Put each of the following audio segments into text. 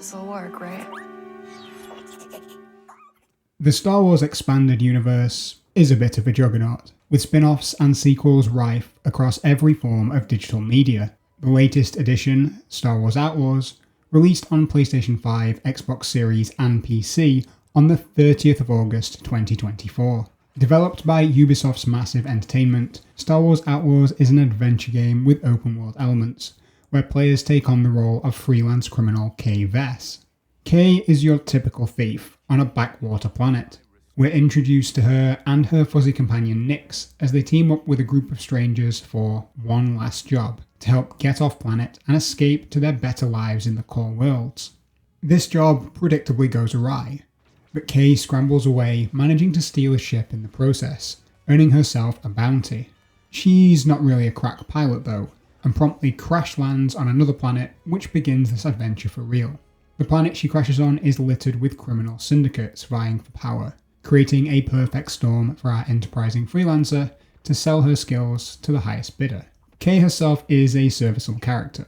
This'll work, right? The Star Wars Expanded Universe is a bit of a juggernaut, with spin-offs and sequels rife across every form of digital media. The latest edition, Star Wars Outlaws, released on PlayStation 5, Xbox Series and PC on the 30th of August 2024. Developed by Ubisoft's Massive Entertainment, Star Wars Outlaws is an adventure game with open-world elements, where players take on the role of freelance criminal Kay Vess. Kay is your typical thief on a backwater planet. We're introduced to her and her fuzzy companion Nyx as they team up with a group of strangers for one last job to help get off planet and escape to their better lives in the core worlds. This job predictably goes awry, but Kay scrambles away, managing to steal a ship in the process, earning herself a bounty. She's not really a crack pilot though, and promptly crash lands on another planet, which begins this adventure for real. The planet she crashes on is littered with criminal syndicates vying for power, creating a perfect storm for our enterprising freelancer to sell her skills to the highest bidder. Kay herself is a serviceable character.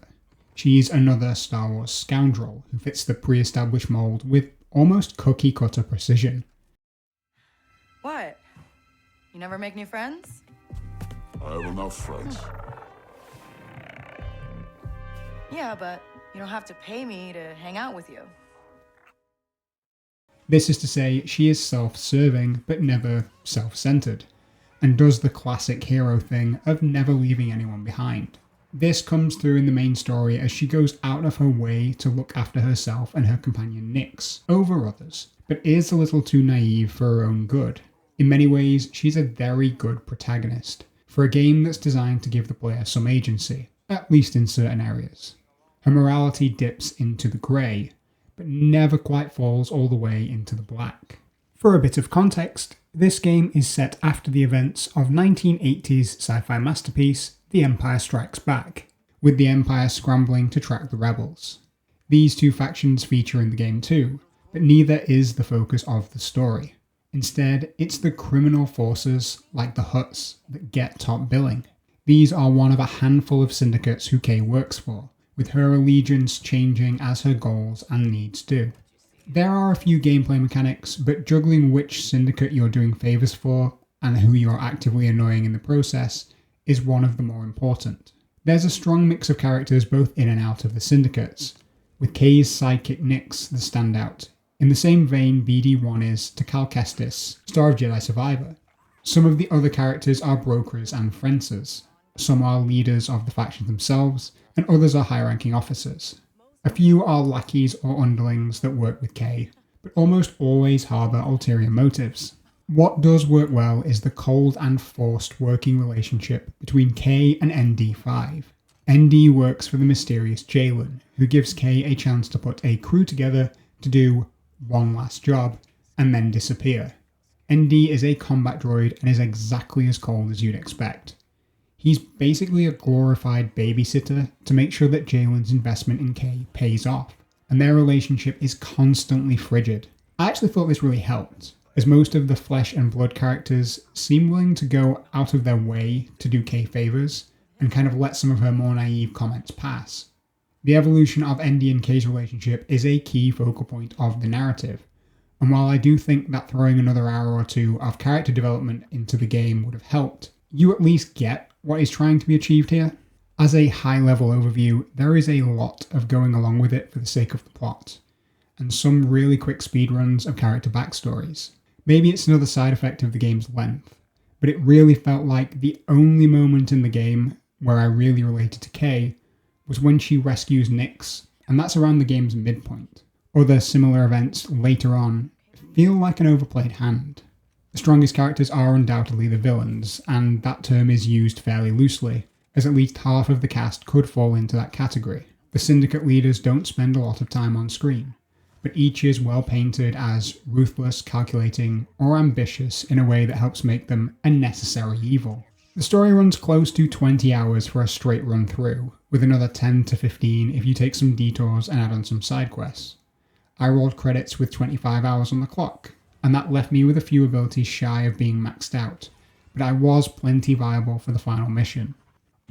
She's another Star Wars scoundrel who fits the pre-established mold with almost cookie-cutter precision. What? You never make new friends? I have enough friends. Yeah, but you don't have to pay me to hang out with you. This is to say, she is self-serving, but never self-centered, and does the classic hero thing of never leaving anyone behind. This comes through in the main story as she goes out of her way to look after herself and her companion Nyx over others, but is a little too naive for her own good. In many ways, she's a very good protagonist, for a game that's designed to give the player some agency, at least in certain areas. Her morality dips into the grey, but never quite falls all the way into the black. For a bit of context, this game is set after the events of 1980s sci-fi masterpiece The Empire Strikes Back, with the Empire scrambling to track the rebels. These two factions feature in the game too, but neither is the focus of the story. Instead, it's the criminal forces, like the Hutts, that get top billing. These are one of a handful of syndicates who Kay works for, with her allegiance changing as her goals and needs do. There are a few gameplay mechanics, but juggling which syndicate you're doing favours for, and who you're actively annoying in the process, is one of the more important. There's a strong mix of characters both in and out of the syndicates, with Kay's sidekick Nyx the standout, in the same vein BD1 is to Cal Kestis, Star of Jedi Survivor. Some of the other characters are brokers and fencers. Some are leaders of the factions themselves, and others are high-ranking officers. A few are lackeys or underlings that work with Kay, but almost always harbour ulterior motives. What does work well is the cold and forced working relationship between Kay and ND5. ND works for the mysterious Jalen, who gives Kay a chance to put a crew together to do one last job, and then disappear. ND is a combat droid and is exactly as cold as you'd expect. He's basically a glorified babysitter to make sure that Jalen's investment in Kay pays off, and their relationship is constantly frigid. I actually thought this really helped, as most of the flesh and blood characters seem willing to go out of their way to do Kay favours, and kind of let some of her more naive comments pass. The evolution of ND and Kay's relationship is a key focal point of the narrative, and while I do think that throwing another hour or two of character development into the game would have helped, you at least get what is trying to be achieved here. As a high-level overview, there is a lot of going along with it for the sake of the plot, and some really quick speedruns of character backstories. Maybe it's another side effect of the game's length, but it really felt like the only moment in the game where I really related to Kay was when she rescues Nyx, and that's around the game's midpoint. Other similar events later on feel like an overplayed hand. The strongest characters are undoubtedly the villains, and that term is used fairly loosely, as at least half of the cast could fall into that category. The syndicate leaders don't spend a lot of time on screen, but each is well painted as ruthless, calculating, or ambitious in a way that helps make them a necessary evil. The story runs close to 20 hours for a straight run through, with another 10 to 15 if you take some detours and add on some side quests. I rolled credits with 25 hours on the clock, and that left me with a few abilities shy of being maxed out, but I was plenty viable for the final mission.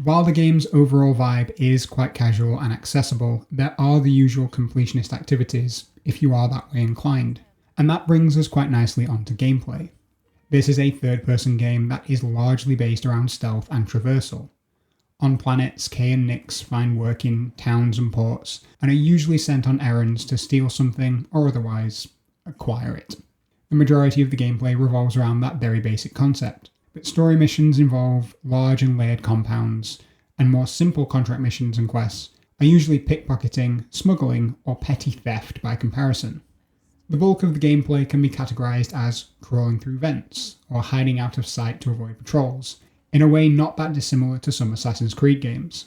While the game's overall vibe is quite casual and accessible, there are the usual completionist activities if you are that way inclined, and that brings us quite nicely onto gameplay. This is a third-person game that is largely based around stealth and traversal. On planets, Kay and Nyx find work in towns and ports, and are usually sent on errands to steal something or otherwise acquire it. The majority of the gameplay revolves around that very basic concept, but story missions involve large and layered compounds, and more simple contract missions and quests are usually pickpocketing, smuggling, or petty theft by comparison. The bulk of the gameplay can be categorized as crawling through vents, or hiding out of sight to avoid patrols, in a way not that dissimilar to some Assassin's Creed games.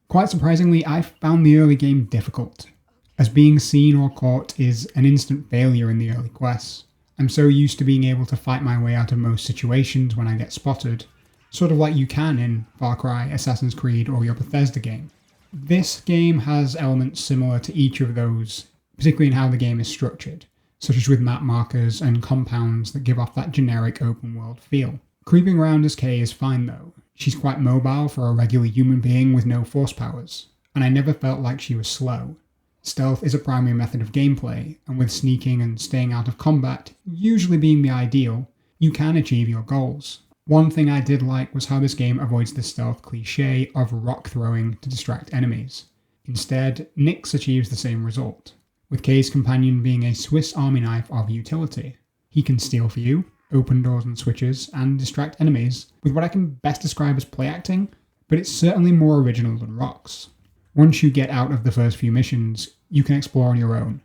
Quite surprisingly, I found the early game difficult, as being seen or caught is an instant failure in the early quests. I'm so used to being able to fight my way out of most situations when I get spotted, sort of like you can in Far Cry, Assassin's Creed, or your Bethesda game. This game has elements similar to each of those, particularly in how the game is structured, such as with map markers and compounds that give off that generic open world feel. Creeping around as Kay is fine though. She's quite mobile for a regular human being with no force powers, and I never felt like she was slow. Stealth is a primary method of gameplay, and with sneaking and staying out of combat usually being the ideal, you can achieve your goals. One thing I did like was how this game avoids the stealth cliché of rock throwing to distract enemies. Instead, Nyx achieves the same result, with Kay's companion being a Swiss Army knife of utility. He can steal for you, open doors and switches, and distract enemies with what I can best describe as play acting, but it's certainly more original than Rock's. Once you get out of the first few missions, you can explore on your own,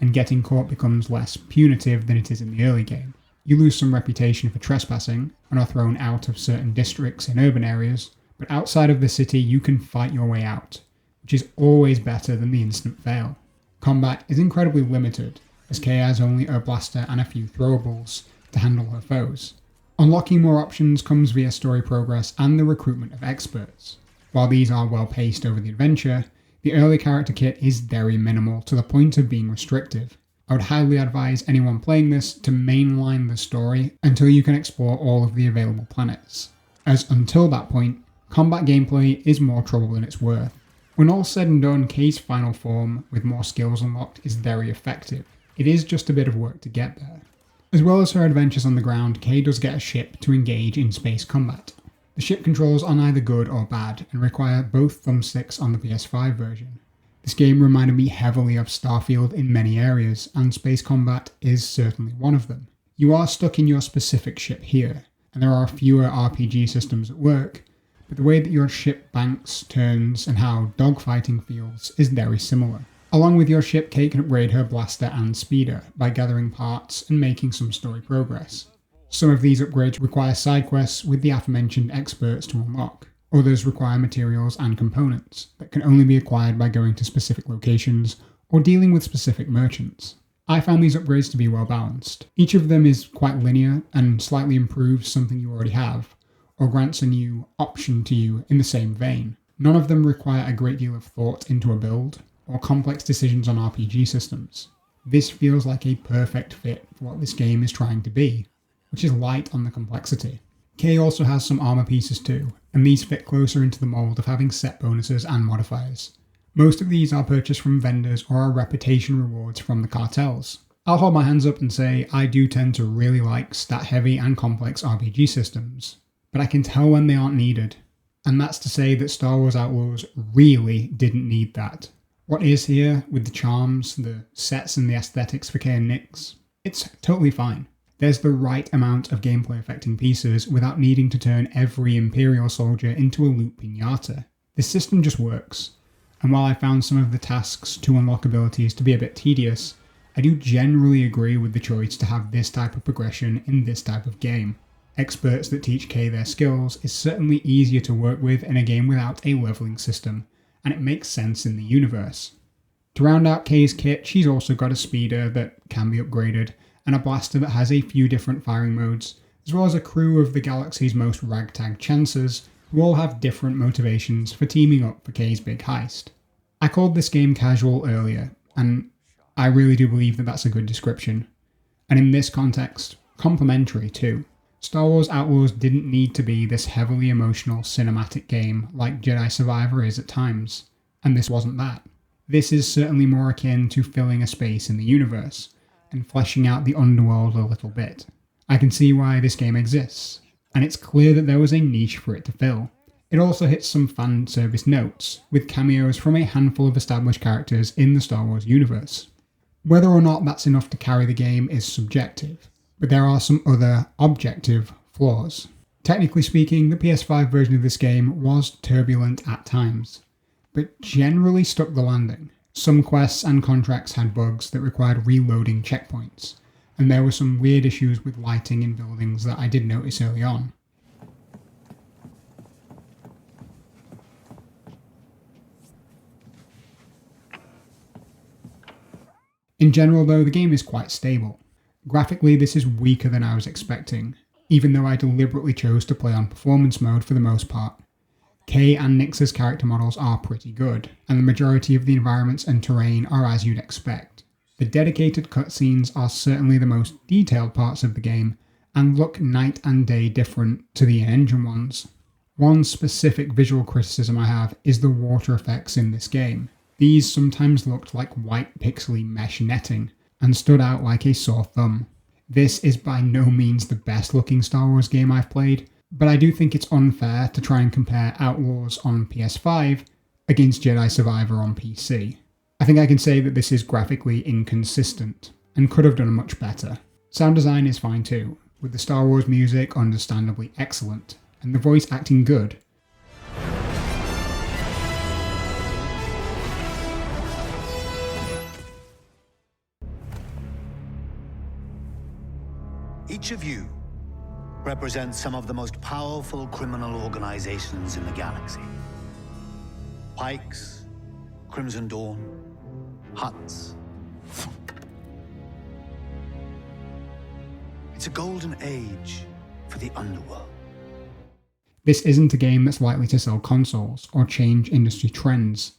and getting caught becomes less punitive than it is in the early game. You lose some reputation for trespassing, and are thrown out of certain districts in urban areas, but outside of the city you can fight your way out, which is always better than the instant fail. Combat is incredibly limited, as Kay has only a blaster and a few throwables to handle her foes. Unlocking more options comes via story progress and the recruitment of experts. While these are well paced over the adventure, the early character kit is very minimal to the point of being restrictive. I would highly advise anyone playing this to mainline the story until you can explore all of the available planets, as until that point, combat gameplay is more trouble than it's worth. When all said and done, Kay's final form, with more skills unlocked, is very effective. It is just a bit of work to get there. As well as her adventures on the ground, Kay does get a ship to engage in space combat. The ship controls are neither good or bad, and require both thumbsticks on the PS5 version. This game reminded me heavily of Starfield in many areas, and space combat is certainly one of them. You are stuck in your specific ship here, and there are fewer RPG systems at work, but the way that your ship banks, turns, and how dogfighting feels is very similar. Along with your ship, Kay can upgrade her blaster and speeder by gathering parts and making some story progress. Some of these upgrades require side quests with the aforementioned experts to unlock. Others require materials and components that can only be acquired by going to specific locations or dealing with specific merchants. I found these upgrades to be well balanced. Each of them is quite linear and slightly improves something you already have, or grants a new option to you in the same vein. None of them require a great deal of thought into a build, or complex decisions on RPG systems. This feels like a perfect fit for what this game is trying to be, which is light on the complexity. Kay also has some armor pieces too, and these fit closer into the mold of having set bonuses and modifiers. Most of these are purchased from vendors or are reputation rewards from the cartels. I'll hold my hands up and say I do tend to really like stat-heavy and complex RPG systems, but I can tell when they aren't needed. And that's to say that Star Wars Outlaws really didn't need that. What is here, with the charms, the sets and the aesthetics for Kay and Nyx, it's totally fine. There's the right amount of gameplay affecting pieces without needing to turn every Imperial soldier into a loot piñata. This system just works, and while I found some of the tasks to unlock abilities to be a bit tedious, I do generally agree with the choice to have this type of progression in this type of game. Experts that teach Kay their skills is certainly easier to work with in a game without a leveling system, and it makes sense in the universe. To round out Kay's kit, she's also got a speeder that can be upgraded, and a blaster that has a few different firing modes, as well as a crew of the galaxy's most ragtag chancers, who all have different motivations for teaming up for Kay's big heist. I called this game casual earlier, and I really do believe that that's a good description. And in this context, complementary too. Star Wars Outlaws didn't need to be this heavily emotional cinematic game like Jedi Survivor is at times, and this wasn't that. This is certainly more akin to filling a space in the universe, and fleshing out the underworld a little bit. I can see why this game exists, and it's clear that there was a niche for it to fill. It also hits some fan service notes, with cameos from a handful of established characters in the Star Wars universe. Whether or not that's enough to carry the game is subjective, but there are some other objective flaws. Technically speaking, the PS5 version of this game was turbulent at times, but generally stuck the landing. Some quests and contracts had bugs that required reloading checkpoints, and there were some weird issues with lighting in buildings that I did notice early on. In general though, the game is quite stable. Graphically, this is weaker than I was expecting, even though I deliberately chose to play on performance mode for the most part. Kay and Nyx's character models are pretty good, and the majority of the environments and terrain are as you'd expect. The dedicated cutscenes are certainly the most detailed parts of the game, and look night and day different to the in-engine ones. One specific visual criticism I have is the water effects in this game. These sometimes looked like white pixely mesh netting, and stood out like a sore thumb. This is by no means the best looking Star Wars game I've played, but I do think it's unfair to try and compare Outlaws on PS5 against Jedi Survivor on PC. I think I can say that this is graphically inconsistent, and could have done much better. Sound design is fine too, with the Star Wars music understandably excellent, and the voice acting good. Each of you represents some of the most powerful criminal organizations in the galaxy. Pikes, Crimson Dawn, Hutts. It's a golden age for the underworld. This isn't a game that's likely to sell consoles or change industry trends,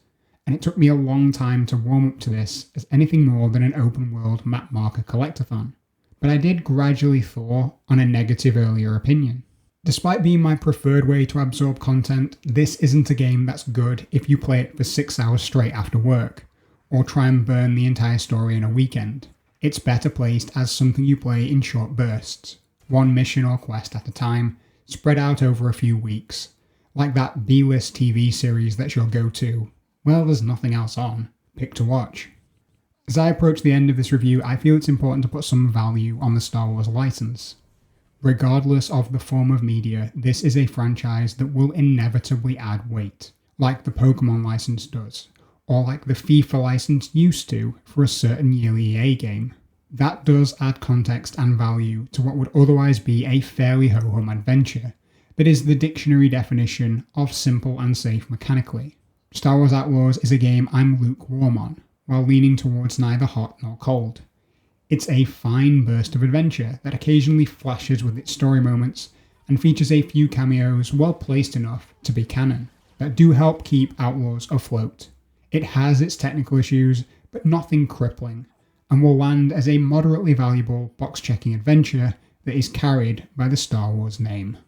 and it took me a long time to warm up to this as anything more than an open world map marker collectathon. But I did gradually thaw on a negative earlier opinion. Despite being my preferred way to absorb content, this isn't a game that's good if you play it for 6 hours straight after work, or try and burn the entire story in a weekend. It's better placed as something you play in short bursts, one mission or quest at a time, spread out over a few weeks, like that B-list TV series that's your go-to. Well, there's nothing else on. Pick to watch. As I approach the end of this review, I feel it's important to put some value on the Star Wars license. Regardless of the form of media, this is a franchise that will inevitably add weight, like the Pokémon license does, or like the FIFA license used to for a certain yearly EA game. That does add context and value to what would otherwise be a fairly ho-hum adventure, that is the dictionary definition of simple and safe mechanically. Star Wars Outlaws is a game I'm lukewarm on, while leaning towards neither hot nor cold. It's a fine burst of adventure that occasionally flashes with its story moments and features a few cameos well placed enough to be canon, that do help keep Outlaws afloat. It has its technical issues, but nothing crippling, and will land as a moderately valuable box-checking adventure that is carried by the Star Wars name.